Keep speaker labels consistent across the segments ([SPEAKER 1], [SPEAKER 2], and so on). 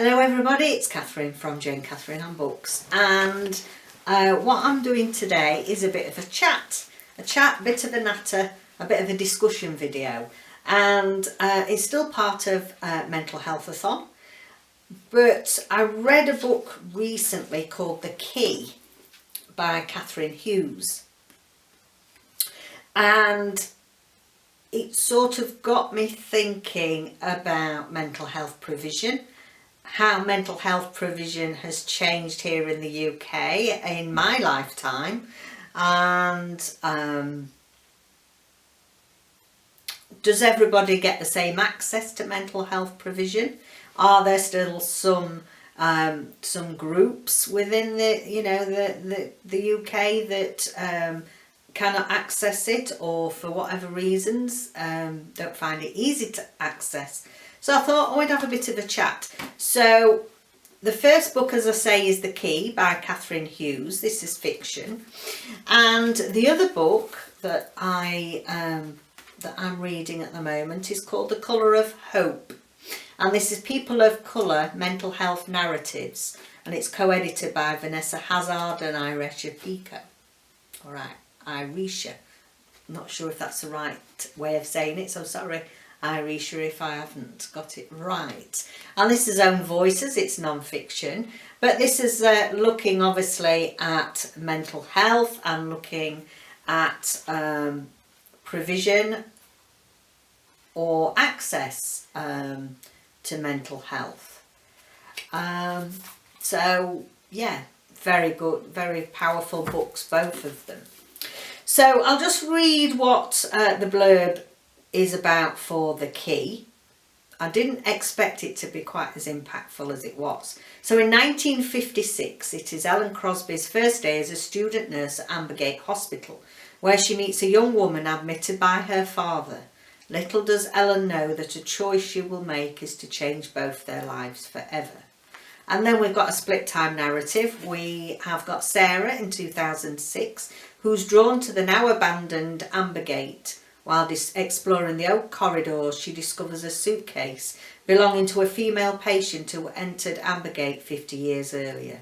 [SPEAKER 1] Hello everybody, it's Kathryn from Jayne, Kathryn and Books, and what I'm doing today is a bit of a chat, bit of a natter, a bit of a discussion video, and it's still part of Mental Healthathon, but I read a book recently called The Key by Kathryn Hughes, and it sort of got me thinking about mental health provision, how mental health provision has changed here in the UK in my lifetime, and does everybody get the same access to mental health provision? Are there still some groups within the UK that cannot access it, or for whatever reasons don't find it easy to access? So I thought we'd have a bit of a chat. So the first book, as I say, is The Key by Kathryn Hughes. This is fiction, and the other book that I'm reading at the moment is called The Colour of Hope, and this is People of Colour Mental Health Narratives, and it's co-edited by Vanessa, Hazzard and Iresha, Picot. All right, Iresha. Not sure if that's the right way of saying it, so sorry, Iresha, if I haven't got it right. And this is Own Voices, it's non-fiction, but this is looking obviously at mental health and looking at provision or access to mental health. So yeah, very good, very powerful books, both of them. So I'll just read what the blurb is about for The Key. I didn't expect it to be quite as impactful as it was. So in 1956, it is Ellen Crosby's first day as a student nurse at Ambergate Hospital, where she meets a young woman admitted by her father. Little does Ellen know that a choice she will make is to change both their lives forever. And then we've got a split time narrative. We have got Sarah in 2006, who's drawn to the now abandoned Ambergate. While exploring the oak corridors, she discovers a suitcase belonging to a female patient who entered Ambergate 50 years earlier.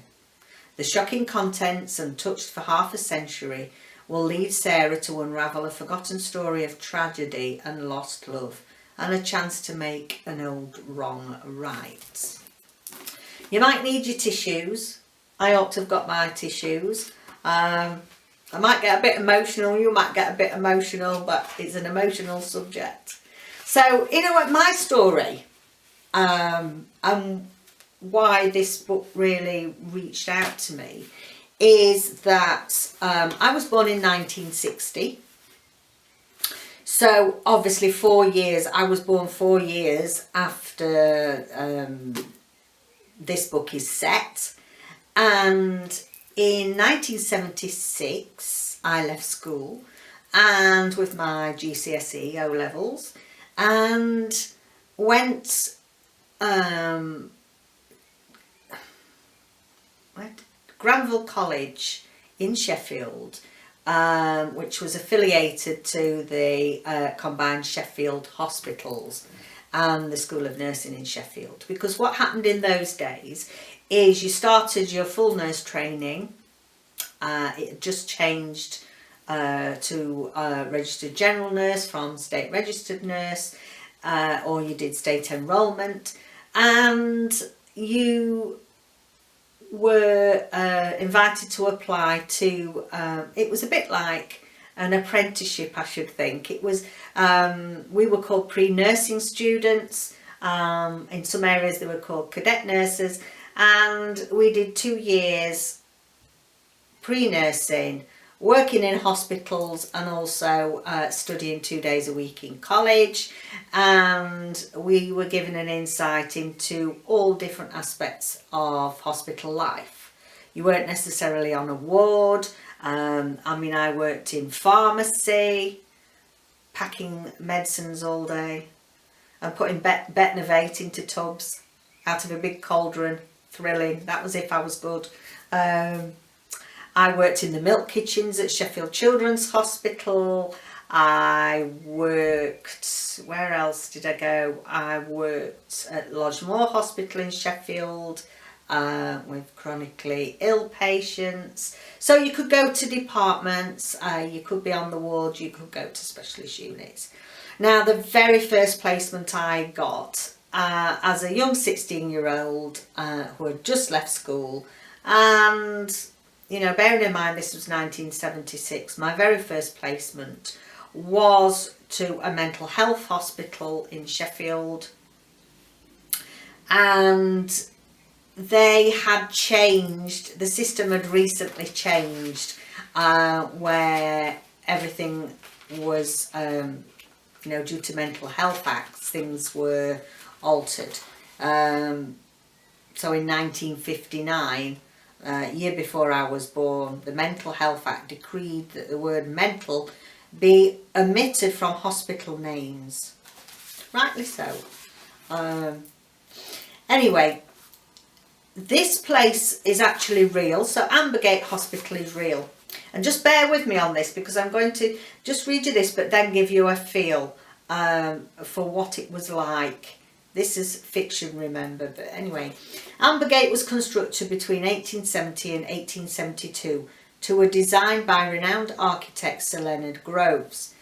[SPEAKER 1] The shocking contents, untouched for half a century, will lead Sarah to unravel a forgotten story of tragedy and lost love, and a chance to make an old wrong right. You might need your tissues. I ought to have got my tissues. I might get a bit emotional, you might get a bit emotional, but it's an emotional subject. So, you know what, my story, and why this book really reached out to me, is that I was born in 1960. So, obviously I was born 4 years after this book is set. And in 1976, I left school, and with my GCSE O-levels, and went Granville College in Sheffield, which was affiliated to the combined Sheffield hospitals and the School of Nursing in Sheffield. Because what happened in those days is you started your full nurse training. It just changed to registered general nurse from state registered nurse, or you did state enrolment, and you were invited to apply to, it was a bit like an apprenticeship, I should think. It was, we were called pre-nursing students, in some areas they were called cadet nurses, and we did 2 years pre-nursing, working in hospitals, and also studying 2 days a week in college. And we were given an insight into all different aspects of hospital life. You weren't necessarily on a ward. I worked in pharmacy, packing medicines all day, and putting Betnovate into tubs out of a big cauldron. Thrilling. That was if I was good. I worked in the milk kitchens at Sheffield Children's Hospital. I worked, where else did I go? I worked at Lodgemore Hospital in Sheffield with chronically ill patients. So you could go to departments, you could be on the ward, you could go to specialist units. Now, the very first placement I got as a young 16-year-old who had just left school, and, you know, bearing in mind this was 1976, my very first placement was to a mental health hospital in Sheffield, and they had changed, the system had recently changed, where everything was, you know, due to mental health acts, things were altered. So in 1959, year before I was born, the Mental Health Act decreed that the word mental be omitted from hospital names. Rightly so. Anyway, this place is actually real. So Ambergate Hospital is real. And just bear with me on this, because I'm going to just read you this, but then give you a feel for what it was like. This is fiction, remember, but anyway. Ambergate was constructed between 1870 and 1872 to a design by renowned architect Sir Leonard Groves.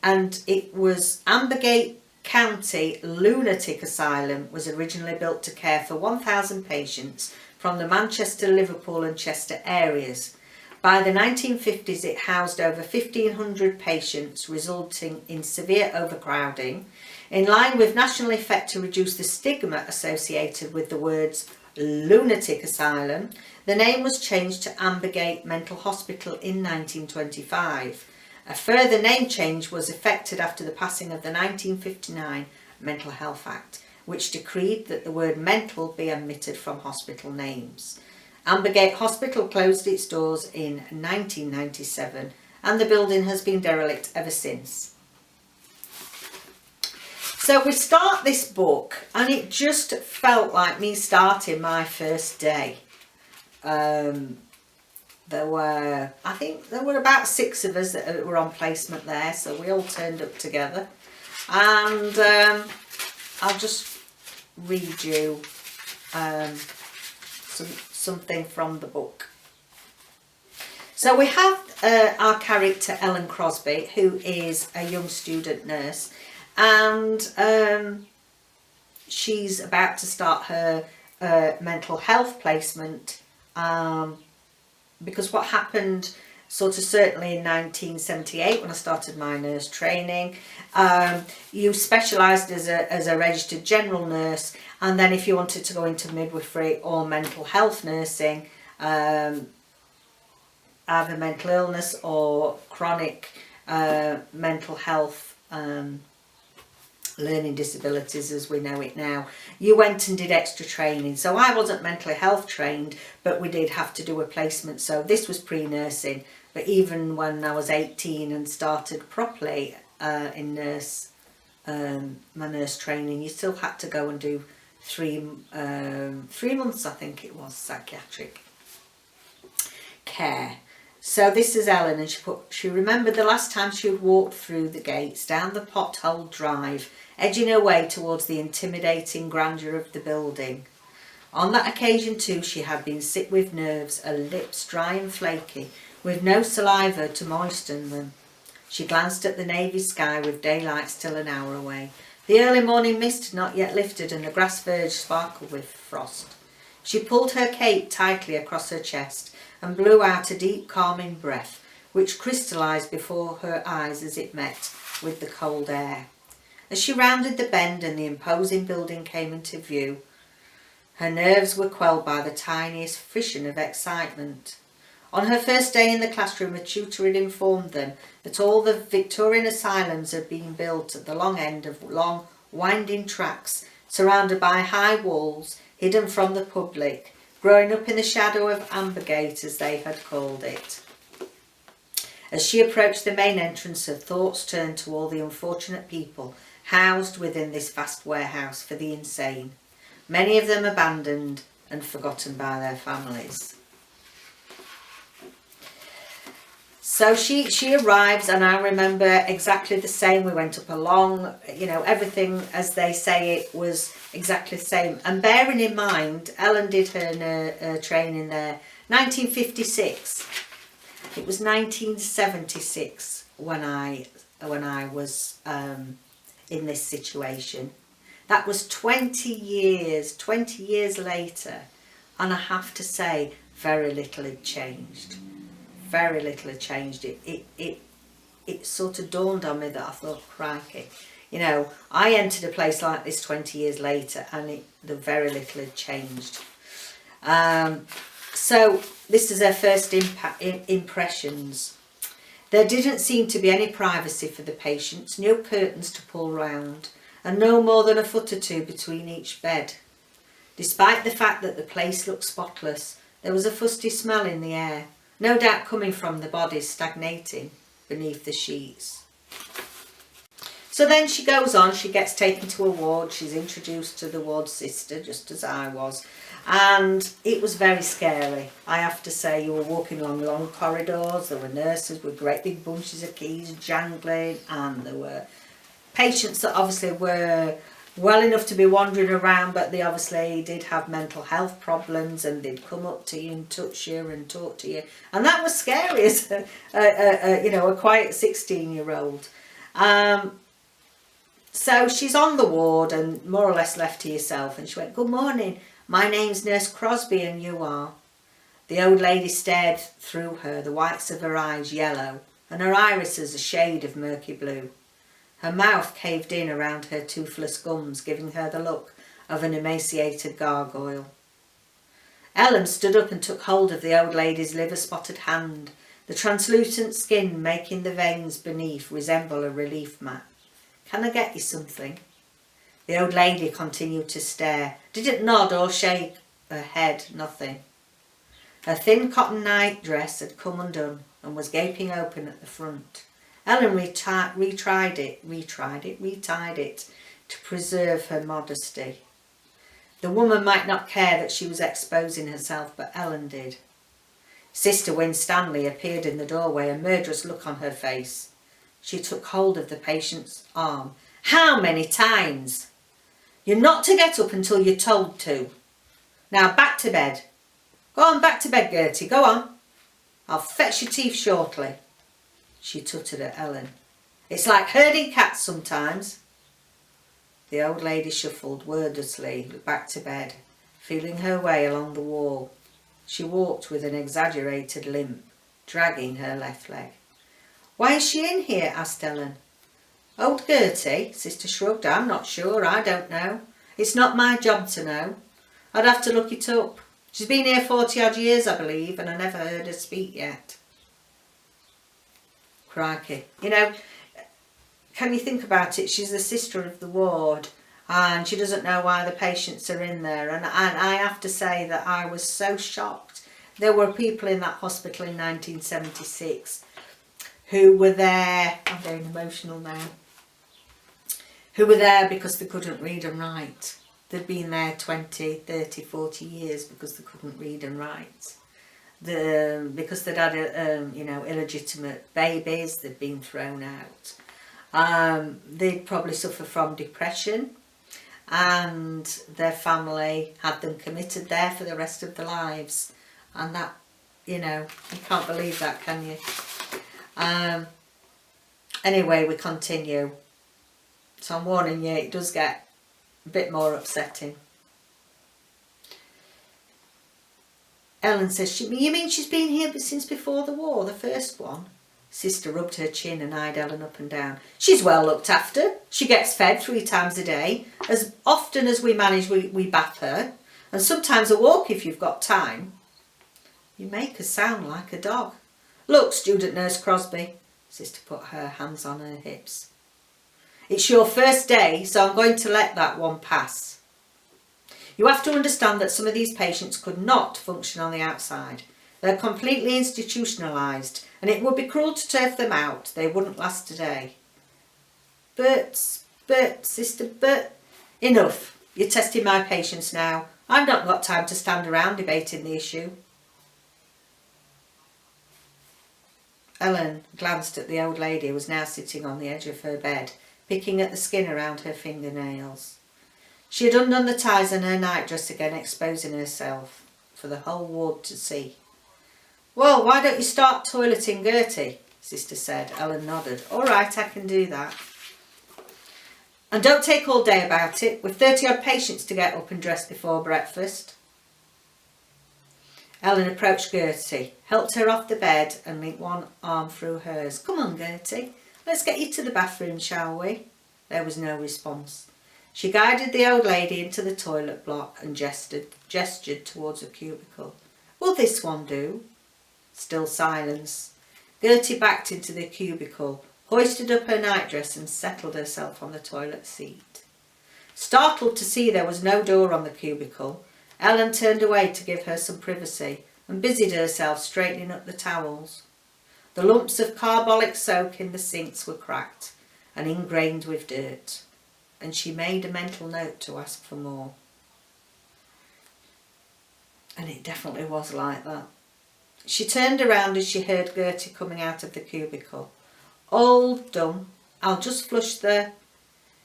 [SPEAKER 1] And it was Ambergate County Lunatic Asylum was originally built to care for 1,000 patients from the Manchester, Liverpool and Chester areas. By the 1950s, it housed over 1,500 patients, resulting in severe overcrowding. In line with national effort to reduce the stigma associated with the words lunatic asylum, the name was changed to Ambergate Mental Hospital in 1925. A further name change was effected after the passing of the 1959 Mental Health Act, which decreed that the word mental be omitted from hospital names. Ambergate Hospital closed its doors in 1997, and the building has been derelict ever since. So we start this book, and it just felt like me starting my first day. I think there were about 6 of us that were on placement there, so we all turned up together. And I'll just read you something from the book. So we have our character Ellen Crosby, who is a young student nurse, and she's about to start her mental health placement, because what happened sort of certainly in 1978 when I started my nurse training, you specialised as a registered general nurse, and then if you wanted to go into midwifery or mental health nursing, either mental illness or chronic mental health learning disabilities as we know it now, you went and did extra training. So I wasn't mentally health trained, but we did have to do a placement. So this was pre-nursing, but even when I was 18 and started properly in my nurse training, you still had to go and do 3 months, I think it was, psychiatric care. So this is Ellen, and she remembered the last time she had walked through the gates, down the potholed drive, edging her way towards the intimidating grandeur of the building. On that occasion too, she had been sick with nerves, her lips dry and flaky, with no saliva to moisten them. She glanced at the navy sky with daylight still an hour away. The early morning mist had not yet lifted, and the grass verge sparkled with frost. She pulled her cape tightly across her chest and blew out a deep calming breath, which crystallised before her eyes as it met with the cold air. As she rounded the bend and the imposing building came into view, her nerves were quelled by the tiniest frisson of excitement. On her first day in the classroom, a tutor had informed them that all the Victorian asylums had been built at the long end of long, winding tracks, surrounded by high walls, hidden from the public, growing up in the shadow of Ambergate, as they had called it. As she approached the main entrance, her thoughts turned to all the unfortunate people housed within this vast warehouse for the insane, many of them abandoned and forgotten by their families. So she arrives, and I remember exactly the same. We went up along, you know, everything as they say it was exactly the same. And bearing in mind, Ellen did her training there 1956. It was 1976 when I was in this situation. That was 20 years later, and I have to say very little had changed. Very little had changed. It sort of dawned on me that I thought, crikey, you know, I entered a place like this 20 years later, and the very little had changed. So this is her first impressions. There didn't seem to be any privacy for the patients, no curtains to pull round, and no more than a foot or two between each bed. Despite the fact that the place looked spotless, there was a fusty smell in the air, no doubt coming from the bodies stagnating beneath the sheets. So then she goes on, she gets taken to a ward, she's introduced to the ward sister, just as I was, and it was very scary. I have to say, you were walking along long corridors, there were nurses with great big bunches of keys jangling, and there were patients that obviously were well enough to be wandering around, but they obviously did have mental health problems, and they'd come up to you and touch you and talk to you, and that was scary as a quiet 16-year-old. So she's on the ward and more or less left to herself, and she went, "Good morning, my name's Nurse Crosby, and you are?" The old lady stared through her, the whites of her eyes yellow, and her irises a shade of murky blue. Her mouth caved in around her toothless gums, giving her the look of an emaciated gargoyle. Ellen stood up and took hold of the old lady's liver-spotted hand, the translucent skin making the veins beneath resemble a relief mat. "Can I get you something?" The old lady continued to stare, didn't nod or shake her head, nothing. Her thin cotton nightdress had come undone and was gaping open at the front. Ellen retied it to preserve her modesty. The woman might not care that she was exposing herself, but Ellen did. Sister Winstanley appeared in the doorway, a murderous look on her face. She took hold of the patient's arm. "How many times? You're not to get up until you're told to. Now back to bed. Go on back to bed, Gertie, go on. I'll fetch your teeth shortly." She tutted at Ellen. "It's like herding cats sometimes." The old lady shuffled wordlessly back to bed, feeling her way along the wall. She walked with an exaggerated limp, dragging her left leg. "Why is she in here?" asked Ellen. "Old Gertie?" Sister shrugged. "I'm not sure. I don't know. It's not my job to know. I'd have to look it up. She's been here 40-odd years, I believe, and I never heard her speak yet." Crikey. You know, can you think about it? She's the sister of the ward, and she doesn't know why the patients are in there. And I have to say that I was so shocked. There were people in that hospital in 1976 who were there, I'm getting emotional now, who were there because they couldn't read and write. They'd been there 20, 30, 40 years because they couldn't read and write. Because they'd had illegitimate babies, they'd been thrown out. They'd probably suffer from depression, and their family had them committed there for the rest of their lives. And that, you can't believe that, can you? Anyway, we continue. So I'm warning you, it does get a bit more upsetting. Ellen says, "You mean she's been here since before the war, the first one?" Sister rubbed her chin and eyed Ellen up and down. "She's well looked after. She gets fed 3 times a day. As often as we manage, we bath her. And sometimes a walk if you've got time." "You make her sound like a dog." "Look, Student Nurse Crosby." Sister put her hands on her hips. "It's your first day, so I'm going to let that one pass. You have to understand that some of these patients could not function on the outside. They're completely institutionalised, and it would be cruel to turf them out. They wouldn't last a day." But, sister, enough. You're testing my patience now. I've not got time to stand around debating the issue. Ellen glanced at the old lady who was now sitting on the edge of her bed, picking at the skin around her fingernails. She had undone the ties on her nightdress again, exposing herself for the whole ward to see. "Well, why don't you start toileting Gertie?" Sister said. Ellen nodded. "All right, I can do that. And don't take all day about it. We've 30-odd patients to get up and dress before breakfast." Ellen approached Gertie, helped her off the bed and linked one arm through hers. "Come on, Gertie. Let's get you to the bathroom, shall we?" There was no response. She guided the old lady into the toilet block and gestured towards a cubicle. "Will this one do?" Still silence. Gertie backed into the cubicle, hoisted up her nightdress and settled herself on the toilet seat. Startled to see there was no door on the cubicle, Ellen turned away to give her some privacy and busied herself straightening up the towels. The lumps of carbolic soap in the sinks were cracked and ingrained with dirt, and she made a mental note to ask for more. And it definitely was like that. She turned around as she heard Gertie coming out of the cubicle. "All done. I'll just flush the..."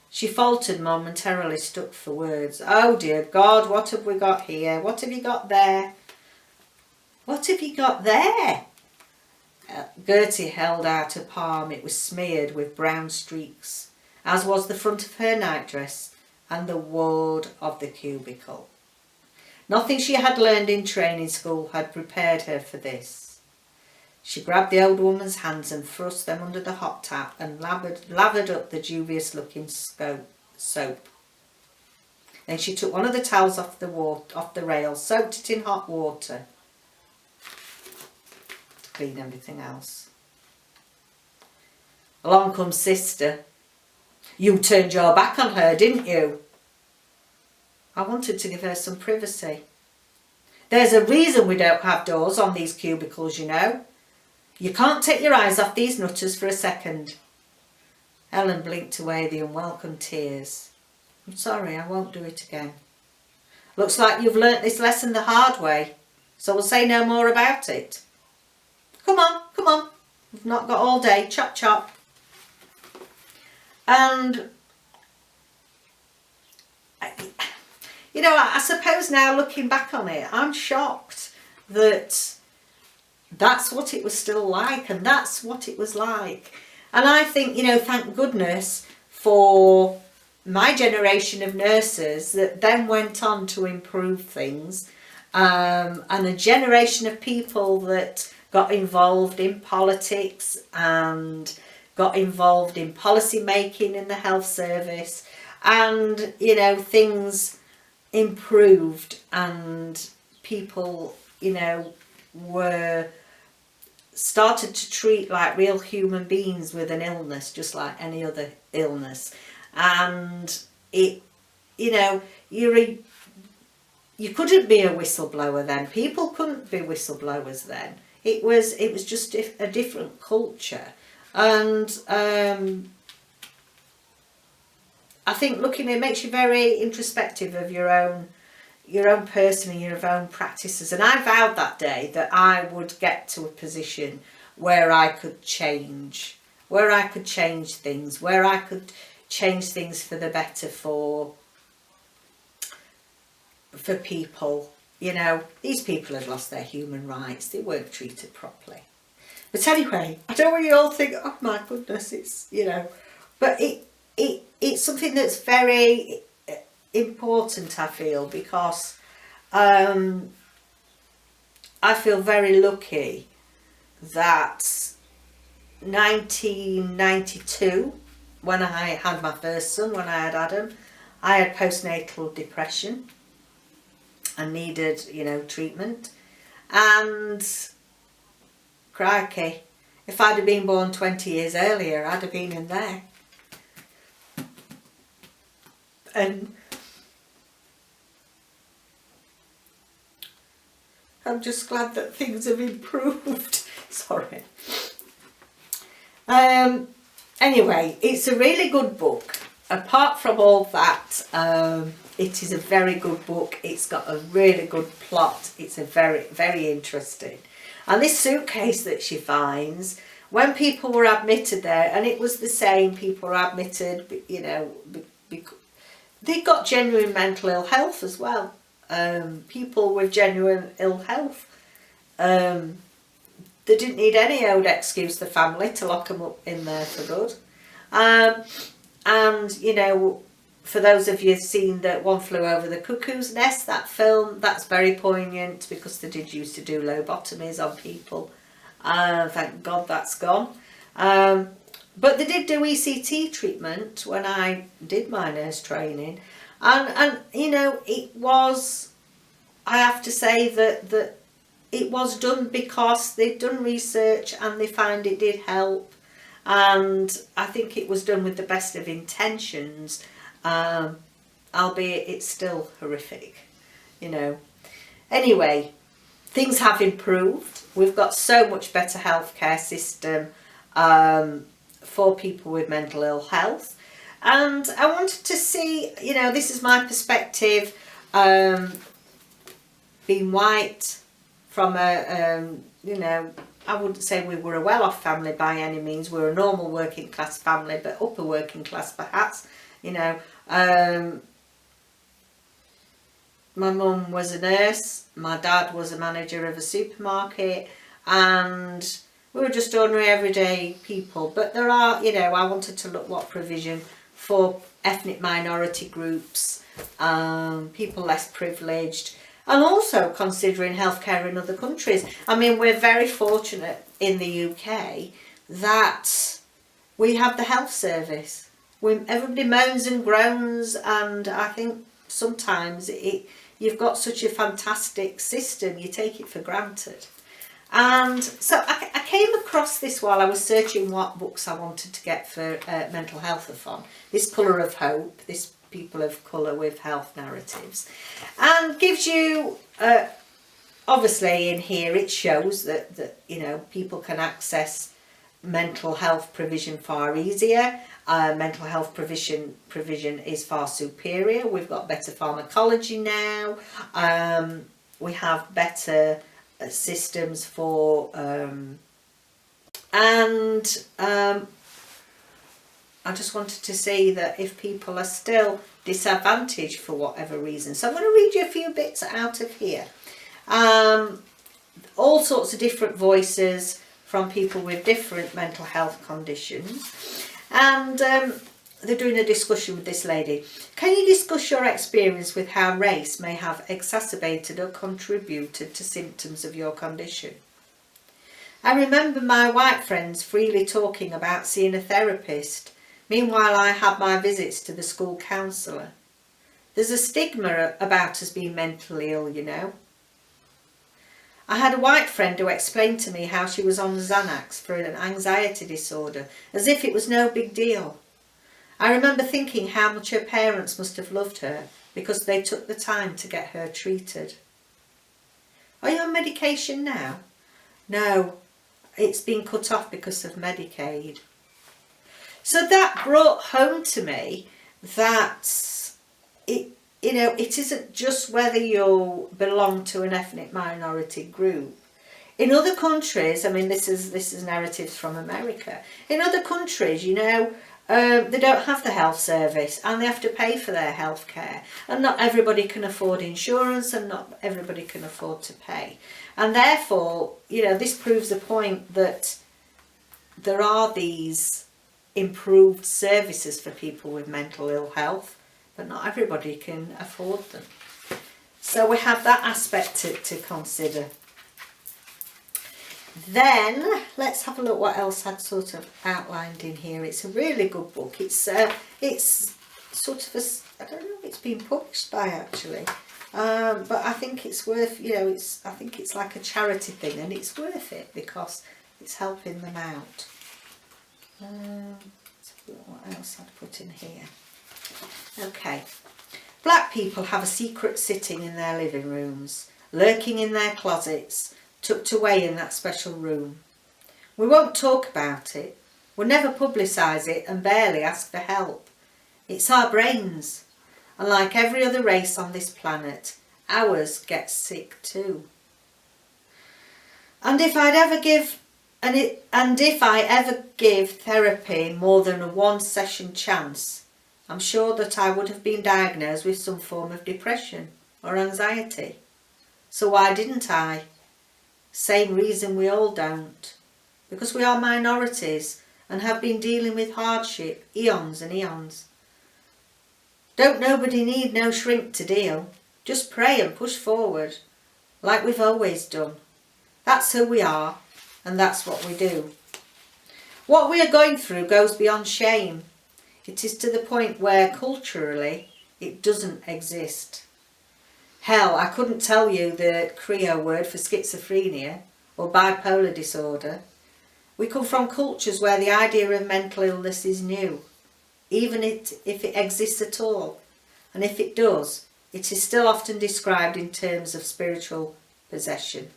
[SPEAKER 1] She faltered momentarily, stuck for words. "Oh dear God, what have we got here? What have you got there? What have you got there?" Gertie held out a palm. It was smeared with brown streaks, as was the front of her nightdress and the ward of the cubicle. Nothing she had learned in training school had prepared her for this. She grabbed the old woman's hands and thrust them under the hot tap and lathered up the dubious-looking soap. Then she took one of the towels off the rail, soaked it in hot water to clean everything else. Along comes Sister. "You turned your back on her, didn't you?" I wanted to give her some privacy. "There's a reason we don't have doors on these cubicles, you know. You can't take your eyes off these nutters for a second." Ellen blinked away the unwelcome tears. "I'm sorry, I won't do it again." "Looks like you've learnt this lesson the hard way, so we'll say no more about it. Come on, come on. We've not got all day. Chop, chop." And you know, I suppose now looking back on it, I'm shocked that that's what it was still like, and that's what it was like. And I think, you know, thank goodness for my generation of nurses that then went on to improve things, and a generation of people that got involved in politics and got involved in policy making in the health service, and, you know, things improved and people, you know, were started to treat like real human beings with an illness, just like any other illness. And it, you know, you couldn't be a whistleblower then. People couldn't be whistleblowers then. It was just a different culture. And I think looking, it makes you very introspective of your own person and your own practices. And I vowed that day that I would get to a position where I could change things, where I could change things for the better for people. You know, these people had lost their human rights. They weren't treated properly. But anyway, I don't want you all think, oh my goodness, it's, you know, but it's something that's very important, I feel, because I feel very lucky that 1992, when I had my first son, when I had Adam, I had postnatal depression and needed, you know, treatment. And crikey, if I'd have been born 20 years earlier, I'd have been in there. And I'm just glad that things have improved. Sorry. Anyway, it's a really good book. Apart from all that, it is a very good book. It's got a really good plot. It's a very, very interesting. And this suitcase that she finds, when people were admitted there, and it was the same, people were admitted, you know, they got genuine mental ill health as well. People with genuine ill health. They didn't need any old excuse, the family, to lock them up in there for good. And, you know, for those of you who've seen that One Flew Over the Cuckoo's Nest, that film, that's very poignant because they did used to do lobotomies on people. Thank God that's gone. But they did do ECT treatment when I did my nurse training. And you know, it was, I have to say that it was done because they'd done research and they found it did help. And I think it was done with the best of intentions, albeit it's still horrific, you know. Anyway, things have improved. We've got so much better healthcare system for people with mental ill health. And I wanted to see, you know, this is my perspective, being white from a, you know, I wouldn't say we were a well-off family by any means. We were a normal working class family, but upper working class perhaps, you know. My mum was a nurse, my dad was a manager of a supermarket, and we were just ordinary everyday people. But there are, you know, I wanted to look what provision for ethnic minority groups, people less privileged, and also considering healthcare in other countries. I mean, we're very fortunate in the UK that we have the health service. Everybody moans and groans, and I think sometimes you've got such a fantastic system, you take it for granted. And so I came across this while I was searching what books I wanted to get for Mental Healthathon. This Colour of Hope, this people of colour with health narratives, and gives you, obviously in here it shows that you know, people can access mental health provision far easier. Mental health provision is far superior. We've got better pharmacology now. We have better systems for I just wanted to see that if people are still disadvantaged for whatever reason. So I'm going to read you a few bits out of here. All sorts of different voices from people with different mental health conditions. And they're doing a discussion with this lady. Can you discuss your experience with how race may have exacerbated or contributed to symptoms of your condition? I remember my white friends freely talking about seeing a therapist. Meanwhile, I had my visits to the school counsellor. There's a stigma about us being mentally ill, you know. I had a white friend who explained to me how she was on Xanax for an anxiety disorder, as if it was no big deal. I remember thinking how much her parents must have loved her because they took the time to get her treated. Are you on medication now? No, it's been cut off because of Medicaid. So that brought home to me that it isn't just whether you belong to an ethnic minority group. In other countries, I mean, this is narratives from America. In other countries, you know, they don't have the health service and they have to pay for their health care. And not everybody can afford insurance and not everybody can afford to pay. And therefore, you know, this proves the point that there are these improved services for people with mental ill health, but not everybody can afford them. So we have that aspect to consider. Then let's have a look what else I'd sort of outlined in here. It's a really good book. It's sort of I don't know if it's been published by actually, but I think it's worth, you know, I think it's like a charity thing and it's worth it because it's helping them out. Let's have a look what else I'd put in here. Okay. Black people have a secret sitting in their living rooms, lurking in their closets, tucked away in that special room. We won't talk about it. We'll never publicise it and barely ask for help. It's our brains. And like every other race on this planet, ours gets sick too. And if I'd ever give And if I ever give therapy more than a one session chance, I'm sure that I would have been diagnosed with some form of depression or anxiety. So why didn't I? Same reason we all don't. Because we are minorities and have been dealing with hardship eons and eons. Don't nobody need no shrink to deal. Just pray and push forward, like we've always done. That's who we are, and that's what we do. What we are going through goes beyond shame. It is to the point where culturally it doesn't exist. Hell, I couldn't tell you the Creole word for schizophrenia or bipolar disorder. We come from cultures where the idea of mental illness is new, even if it exists at all. And if it does, it is still often described in terms of spiritual possession.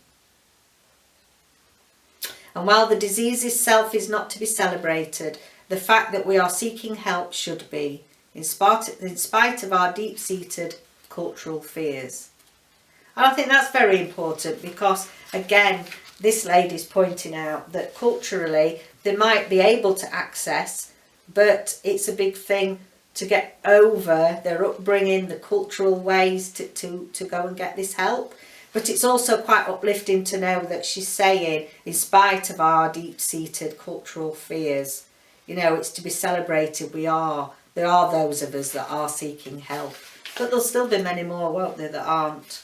[SPEAKER 1] And while the disease itself is not to be celebrated, the fact that we are seeking help should be, in spite of our deep-seated cultural fears. And I think that's very important because, again, this lady's pointing out that culturally they might be able to access, but it's a big thing to get over their upbringing, the cultural ways to go and get this help. But it's also quite uplifting to know that she's saying, in spite of our deep-seated cultural fears, you know, it's to be celebrated. There are those of us that are seeking help. But there'll still be many more, won't there, that aren't.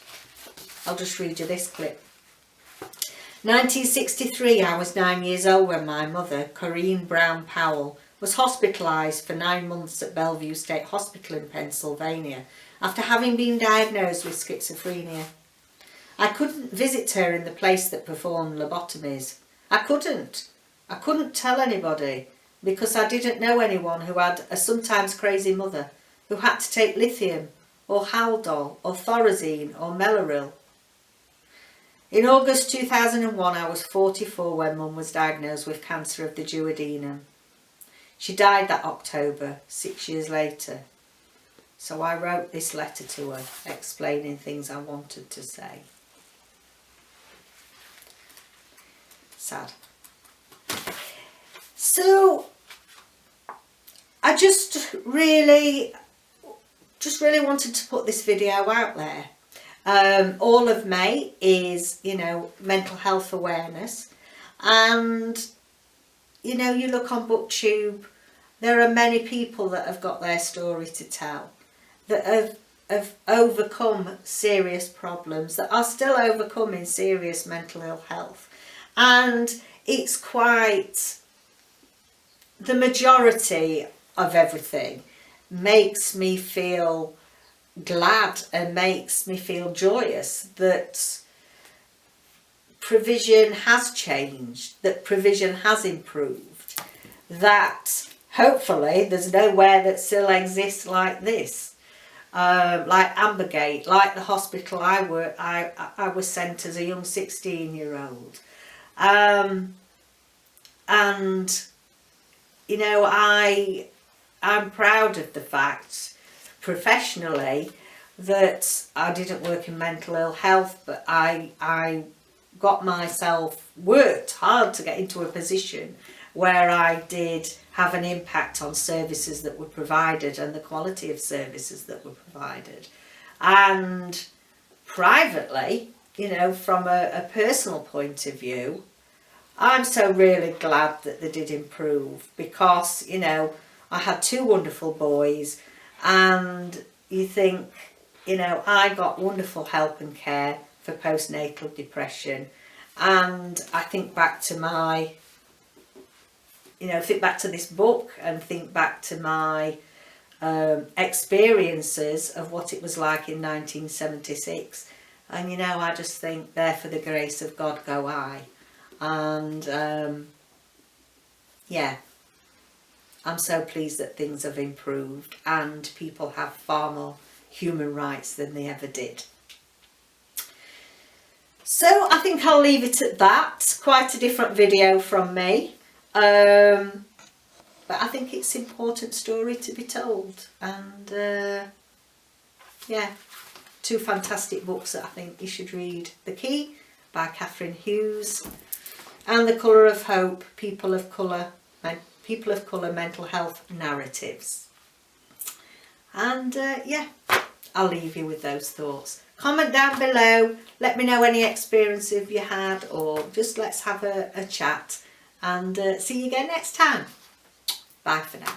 [SPEAKER 1] I'll just read you this clip. 1963, I was 9 years old when my mother, Corinne Brown Powell, was hospitalised for 9 months at Bellevue State Hospital in Pennsylvania after having been diagnosed with schizophrenia. I couldn't visit her in the place that performed lobotomies. I couldn't tell anybody because I didn't know anyone who had a sometimes crazy mother who had to take lithium or Haldol or Thorazine or Meloril. In August 2001, I was 44 when Mum was diagnosed with cancer of the duodenum. She died that October, 6 years later. So I wrote this letter to her, explaining things I wanted to say. Sad. So I just really wanted to put this video out there. All of May is, you know, mental health awareness, and you know, you look on BookTube, there are many people that have got their story to tell, that have overcome serious problems, that are still overcoming serious mental ill health. And it's quite, the majority of everything makes me feel glad and makes me feel joyous that provision has changed, that provision has improved, that hopefully there's nowhere that still exists like this, like Ambergate, like the hospital I was sent as a young 16-year-old. And you know, I'm proud of the fact professionally that I didn't work in mental ill health, but I got myself, worked hard to get into a position where I did have an impact on services that were provided and the quality of services that were provided. And privately, you know, from a personal point of view, I'm so really glad that they did improve, because, you know, I had 2 wonderful boys, and you think, you know, I got wonderful help and care for postnatal depression. And I think back to my, you know, think back to this book and think back to my experiences of what it was like in 1976. And, you know, I just think, there for the grace of God go I. And, yeah, I'm so pleased that things have improved and people have far more human rights than they ever did. So I think I'll leave it at that. Quite a different video from me. But I think it's an important story to be told. And, yeah, 2 fantastic books that I think you should read. The Key by Kathryn Hughes, and The Colour of Hope, People of Colour Mental Health Narratives. And yeah, I'll leave you with those thoughts. Comment down below, let me know any experiences you had, or just let's have a chat, and see you again next time. Bye for now.